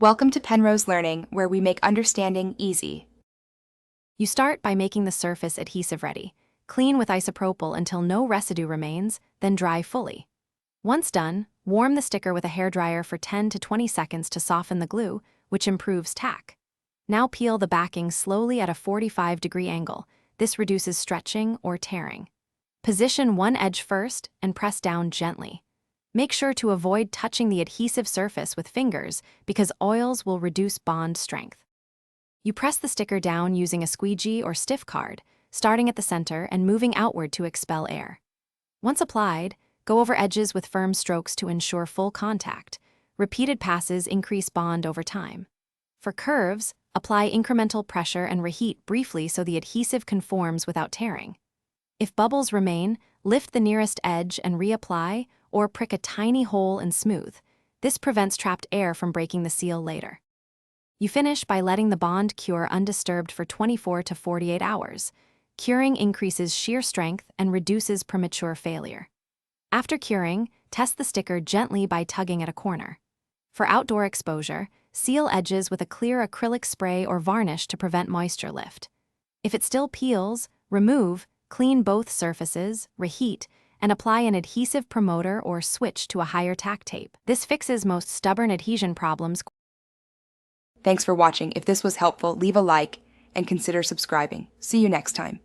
Welcome to Penrose Learning, where we make understanding easy. You start by making the surface adhesive ready. Clean with isopropyl until no residue remains, then dry fully. Once done, warm the sticker with a hairdryer for 10 to 20 seconds to soften the glue, which improves tack. Now peel the backing slowly at a 45-degree angle. This reduces stretching or tearing. Position one edge first and press down gently. Make sure to avoid touching the adhesive surface with fingers because oils will reduce bond strength. You press the sticker down using a squeegee or stiff card, starting at the center and moving outward to expel air. Once applied, go over edges with firm strokes to ensure full contact. Repeated passes increase bond over time. For curves, apply incremental pressure and reheat briefly so the adhesive conforms without tearing. If bubbles remain, lift the nearest edge and reapply, or prick a tiny hole and smooth. This prevents trapped air from breaking the seal later. You finish by letting the bond cure undisturbed for 24 to 48 hours. Curing increases shear strength and reduces premature failure. After curing, test the sticker gently by tugging at a corner. For outdoor exposure, seal edges with a clear acrylic spray or varnish to prevent moisture lift. If it still peels, remove, clean both surfaces, reheat, and apply an adhesive promoter or switch to a higher tack tape. This fixes most stubborn adhesion problems. Thanks for watching. If this was helpful, leave a like and consider subscribing. See you next time.